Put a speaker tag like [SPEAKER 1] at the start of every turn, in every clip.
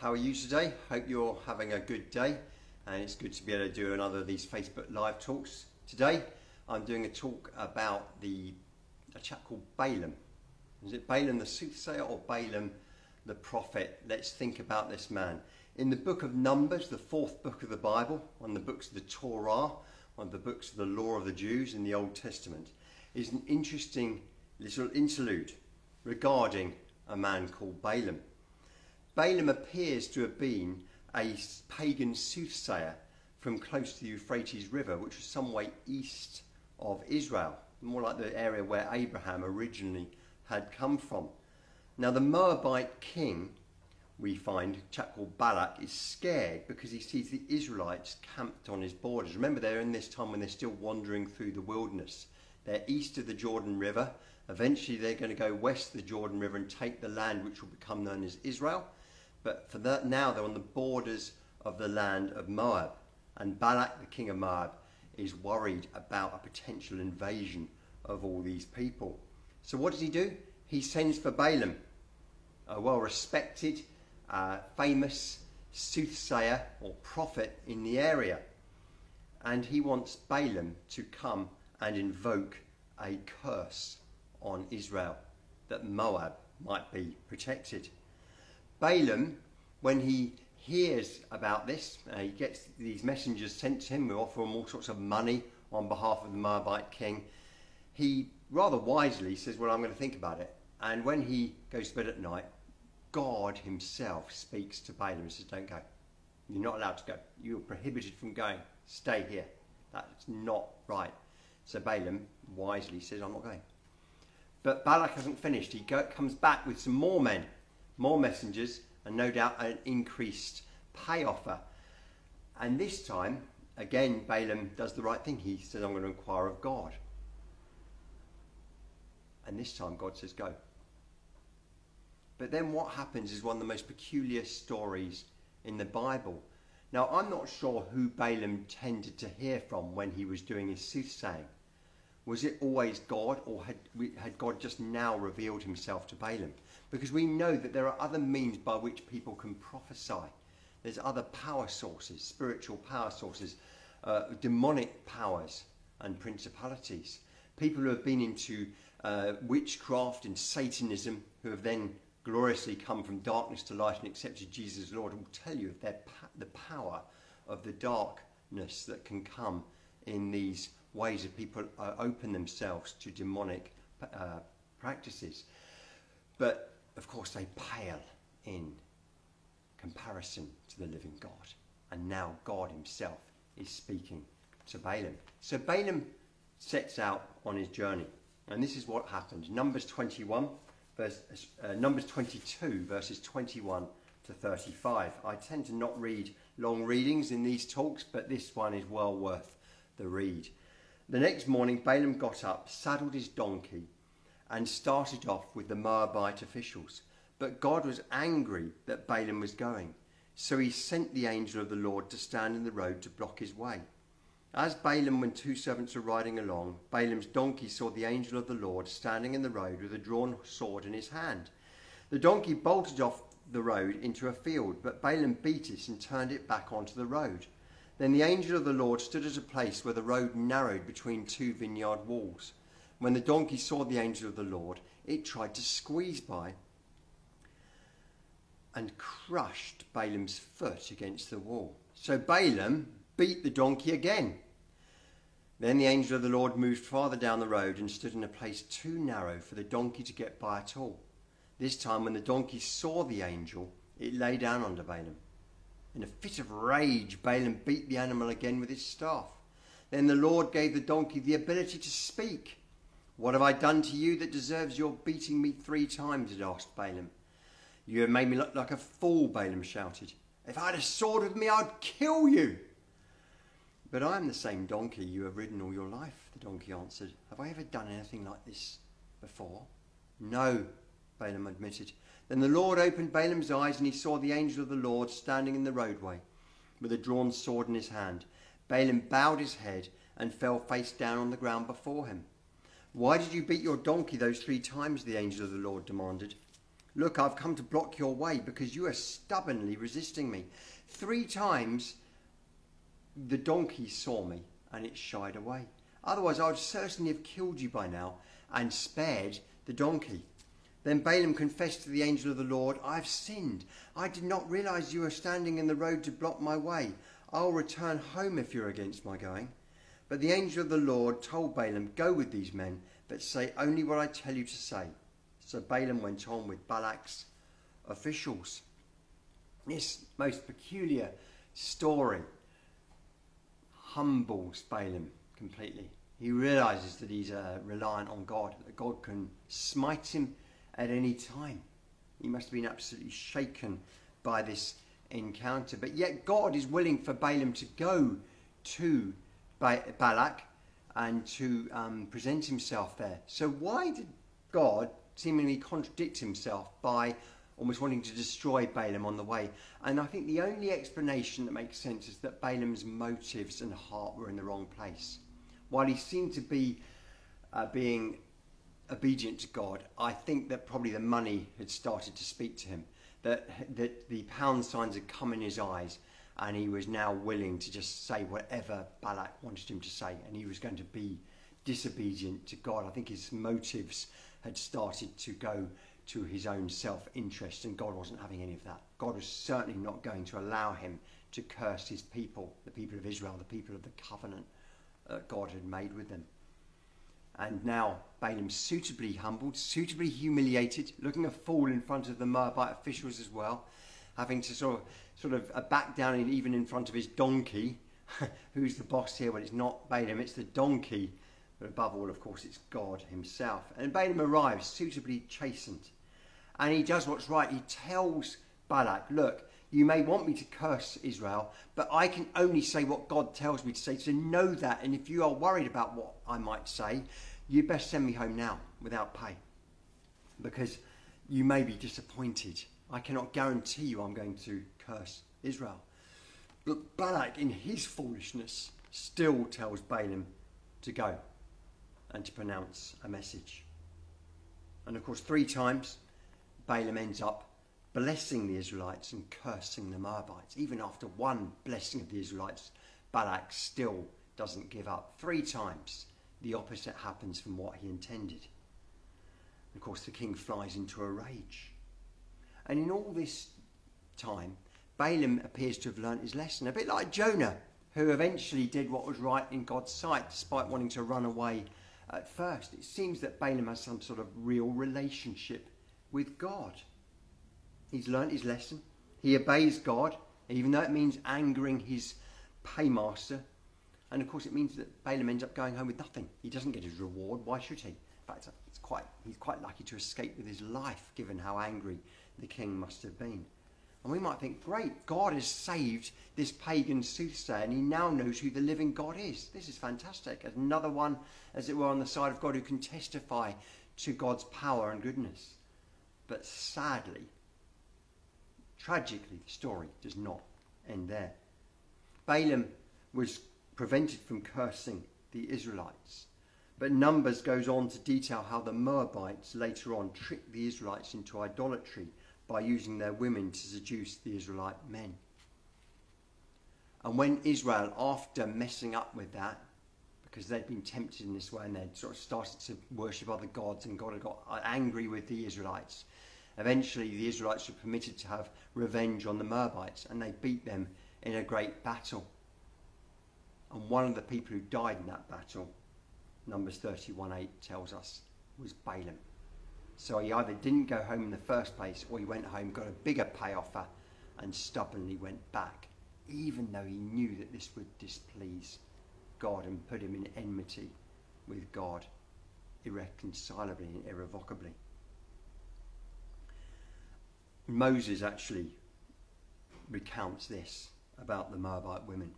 [SPEAKER 1] How are you today? Hope you're having a good day, and it's good to be able to do another of these Facebook live talks. Today I'm doing a talk about a chap called Balaam. Is it Balaam the soothsayer or Balaam the prophet? Let's think about this man. In the book of Numbers, the fourth book of the Bible, one of the books of the Torah, one of the books of the law of the Jews in the Old Testament, is an interesting little interlude regarding a man called Balaam. Balaam appears to have been a pagan soothsayer from close to the Euphrates River, which was some way east of Israel, more like the area where Abraham originally had come from. Now the Moabite king, we find, a chap called Balak, is scared because he sees the Israelites camped on his borders. Remember, they're in this time when they're still wandering through the wilderness. They're east of the Jordan River. Eventually they're going to go west of the Jordan River and take the land which will become known as Israel. But for that, now they're on the borders of the land of Moab. And Balak, the king of Moab, is worried about a potential invasion of all these people. So what does he do? He sends for Balaam, a well-respected, famous soothsayer or prophet in the area. And he wants Balaam to come and invoke a curse on Israel, that Moab might be protected. Balaam, when he hears about this, he gets these messengers sent to him who offer him all sorts of money on behalf of the Moabite king. He rather wisely says, well, I'm going to think about it. And when he goes to bed at night, God himself speaks to Balaam and says, don't go. You're not allowed to go. You're prohibited from going. Stay here. That's not right. So Balaam wisely says, I'm not going. But Balak hasn't finished. He comes back with some more men, more messengers, and no doubt an increased pay offer. And this time, again, Balaam does the right thing. He says, I'm going to inquire of God. And this time God says, go. But then what happens is one of the most peculiar stories in the Bible. Now, I'm not sure who Balaam tended to hear from when he was doing his soothsaying. Was it always God, or had God just now revealed himself to Balaam? Because we know that there are other means by which people can prophesy. There's other power sources, spiritual power sources, demonic powers and principalities. People who have been into witchcraft and Satanism, who have then gloriously come from darkness to light and accepted Jesus as Lord, will tell you of the power of the darkness that can come in these ways that people open themselves to demonic practices. But of course they pale in comparison to the living God. And now God himself is speaking to Balaam. So Balaam sets out on his journey. And this is what happens. Numbers 22 verses 21 to 35. I tend to not read long readings in these talks, but this one is well worth the read. The next morning Balaam got up, saddled his donkey, and started off with the Moabite officials. But God was angry that Balaam was going, so he sent the angel of the Lord to stand in the road to block his way. As Balaam and two servants were riding along, Balaam's donkey saw the angel of the Lord standing in the road with a drawn sword in his hand. The donkey bolted off the road into a field, but Balaam beat it and turned it back onto the road. Then the angel of the Lord stood at a place where the road narrowed between two vineyard walls. When the donkey saw the angel of the Lord, it tried to squeeze by and crushed Balaam's foot against the wall. So Balaam beat the donkey again. Then the angel of the Lord moved farther down the road and stood in a place too narrow for the donkey to get by at all. This time when the donkey saw the angel, it lay down under Balaam. In a fit of rage, Balaam beat the animal again with his staff. Then the Lord gave the donkey the ability to speak. What have I done to you that deserves your beating me 3 times? It asked Balaam. You have made me look like a fool, Balaam shouted. If I had a sword with me, I'd kill you. But I am the same donkey you have ridden all your life, the donkey answered. Have I ever done anything like this before? No, Balaam admitted. Then the Lord opened Balaam's eyes and he saw the angel of the Lord standing in the roadway with a drawn sword in his hand. Balaam bowed his head and fell face down on the ground before him. Why did you beat your donkey those 3 times? The angel of the Lord demanded. Look, I've come to block your way because you are stubbornly resisting me. 3 times the donkey saw me and it shied away. Otherwise, I would certainly have killed you by now and spared the donkey. Then Balaam confessed to the angel of the Lord, I have sinned. I did not realize you were standing in the road to block my way. I'll return home if you're against my going. But the angel of the Lord told Balaam, go with these men, but say only what I tell you to say. So Balaam went on with Balak's officials. This most peculiar story humbles Balaam completely. He realizes that he's reliant on God, that God can smite him at any time. He must have been absolutely shaken by this encounter. But yet God is willing for Balaam to go to Balak and to present himself there. So why did God seemingly contradict himself by almost wanting to destroy Balaam on the way? And I think the only explanation that makes sense is that Balaam's motives and heart were in the wrong place. While he seemed to be being obedient to God, I think that probably the money had started to speak to him, that the pound signs had come in his eyes, and he was now willing to just say whatever Balak wanted him to say, and he was going to be disobedient to God. I think his motives had started to go to his own self-interest, and God wasn't having any of that. God was certainly not going to allow him to curse his people, the people of Israel, the people of the covenant that God had made with them. And now Balaam, suitably humbled, suitably humiliated, looking a fool in front of the Moabite officials as well, having to sort of back down even in front of his donkey. Who's the boss here? Well, it's not Balaam, it's the donkey. But above all, of course, it's God himself. And Balaam arrives suitably chastened. And he does what's right. He tells Balak, look, you may want me to curse Israel, but I can only say what God tells me to say. So know that. And if you are worried about what I might say, you best send me home now without pay, because you may be disappointed. I cannot guarantee you I'm going to curse Israel. But Balak, in his foolishness, still tells Balaam to go and to pronounce a message. And of course, 3 times Balaam ends up blessing the Israelites and cursing the Moabites. Even after one blessing of the Israelites, Balak still doesn't give up. 3 times the opposite happens from what he intended. And of course, the king flies into a rage. And in all this time, Balaam appears to have learnt his lesson, a bit like Jonah, who eventually did what was right in God's sight, despite wanting to run away at first. It seems that Balaam has some sort of real relationship with God. He's learnt his lesson. He obeys God, even though it means angering his paymaster. And of course, it means that Balaam ends up going home with nothing. He doesn't get his reward. Why should he? In fact, he's quite lucky to escape with his life, given how angry the king must have been. And we might think, great, God has saved this pagan soothsayer, and he now knows who the living God is. This is fantastic. Another one, as it were, on the side of God who can testify to God's power and goodness. But sadly, tragically, the story does not end there. Balaam was prevented from cursing the Israelites. But Numbers goes on to detail how the Moabites later on tricked the Israelites into idolatry by using their women to seduce the Israelite men. And when Israel, after messing up with that, because they'd been tempted in this way and they'd sort of started to worship other gods, and God had got angry with the Israelites, eventually the Israelites were permitted to have revenge on the Moabites, and they beat them in a great battle. And one of the people who died in that battle, Numbers 31:8 tells us, was Balaam. So he either didn't go home in the first place, or he went home, got a bigger pay offer, and stubbornly went back, even though he knew that this would displease God and put him in enmity with God irreconcilably and irrevocably. Moses actually recounts this about the Moabite women.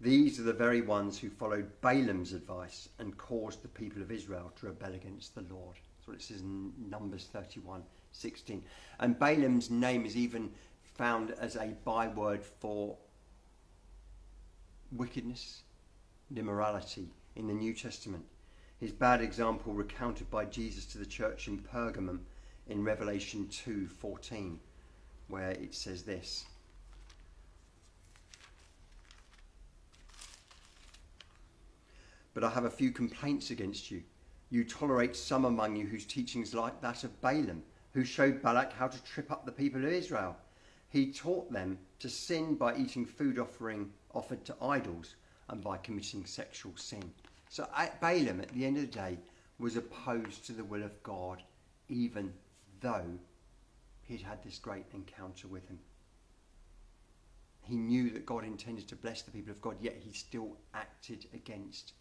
[SPEAKER 1] These are the very ones who followed Balaam's advice and caused the people of Israel to rebel against the Lord. That's what it says in Numbers 31:16. And Balaam's name is even found as a byword for wickedness and immorality in the New Testament. His bad example, recounted by Jesus to the church in Pergamum, in Revelation 2:14, where it says this. But I have a few complaints against you. You tolerate some among you whose teaching is like that of Balaam, who showed Balak how to trip up the people of Israel. He taught them to sin by eating food offered to idols and by committing sexual sin. So Balaam, at the end of the day, was opposed to the will of God, even though he'd had this great encounter with him. He knew that God intended to bless the people of God, yet he still acted against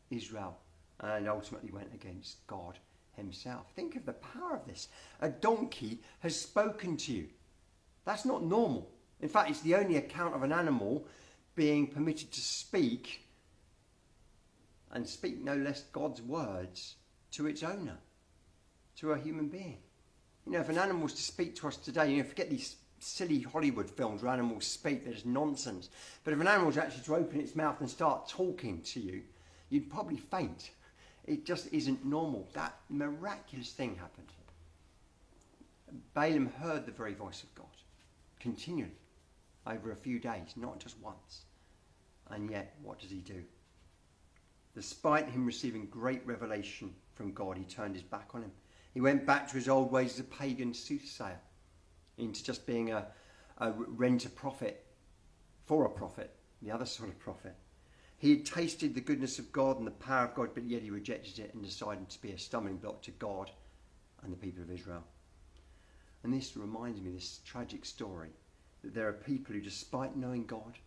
[SPEAKER 1] Israel and ultimately went against God himself. Think of the power of this. A donkey has spoken to you. That's not normal. In fact, it's the only account of an animal being permitted to speak, and speak no less God's words, to its owner, to a human being. You know, if an animal was to speak to us today, forget these silly Hollywood films where animals speak, they're just nonsense. But if an animal was actually to open its mouth and start talking to you, you'd probably faint. It just isn't normal. That miraculous thing happened. Balaam heard the very voice of God continually over a few days, not just once. And yet, what does he do? Despite him receiving great revelation from God, he turned his back on him. He went back to his old ways as a pagan soothsayer, into just being a rent-a-prophet for a prophet, the other sort of prophet. He had tasted the goodness of God and the power of God, but yet he rejected it and decided to be a stumbling block to God and the people of Israel. And this reminds me of this tragic story, that there are people who, despite knowing God,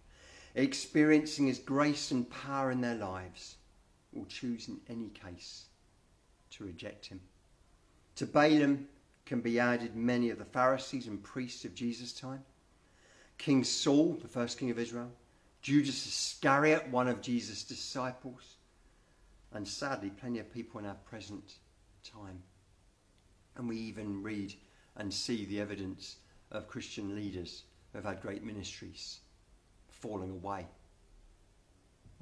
[SPEAKER 1] experiencing his grace and power in their lives, will choose in any case to reject him. To Balaam can be added many of the Pharisees and priests of Jesus' time. King Saul, the first king of Israel. Judas Iscariot, one of Jesus' disciples. And sadly, plenty of people in our present time. And we even read and see the evidence of Christian leaders who have had great ministries falling away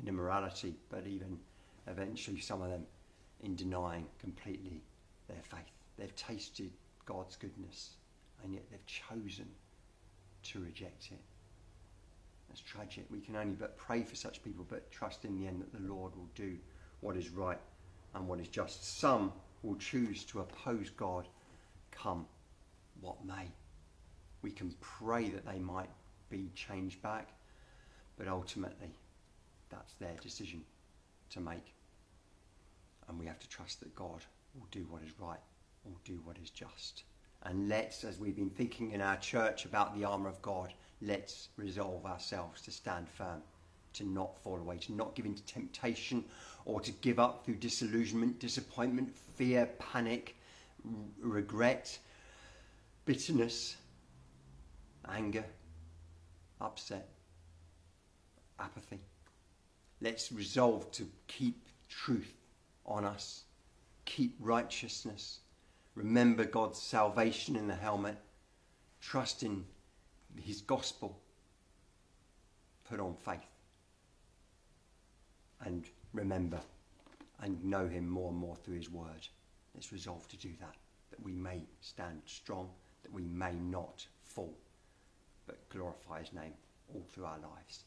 [SPEAKER 1] in immorality, but even eventually some of them in denying completely their faith. They've tasted God's goodness, and yet they've chosen to reject it. That's tragic. We can only but pray for such people, but trust in the end that the Lord will do what is right and what is just. Some will choose to oppose God, come what may. We can pray that they might be changed back, but ultimately that's their decision to make. And we have to trust that God will do what is right, will do what is just. And let's, as we've been thinking in our church about the armour of God, let's resolve ourselves to stand firm, to not fall away, to not give in to temptation or to give up through disillusionment, disappointment, fear, panic, regret, bitterness, anger, upset, apathy. Let's resolve to keep truth on us, keep righteousness, remember God's salvation in the helmet, trust in his gospel, put on faith, and remember and know him more and more through his word. Let's resolve to do that, that we may stand strong, that we may not fall, but glorify his name all through our lives,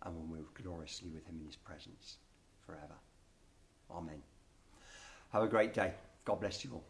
[SPEAKER 1] and we'll move gloriously with him in his presence forever. Amen. Have a great day. God bless you all.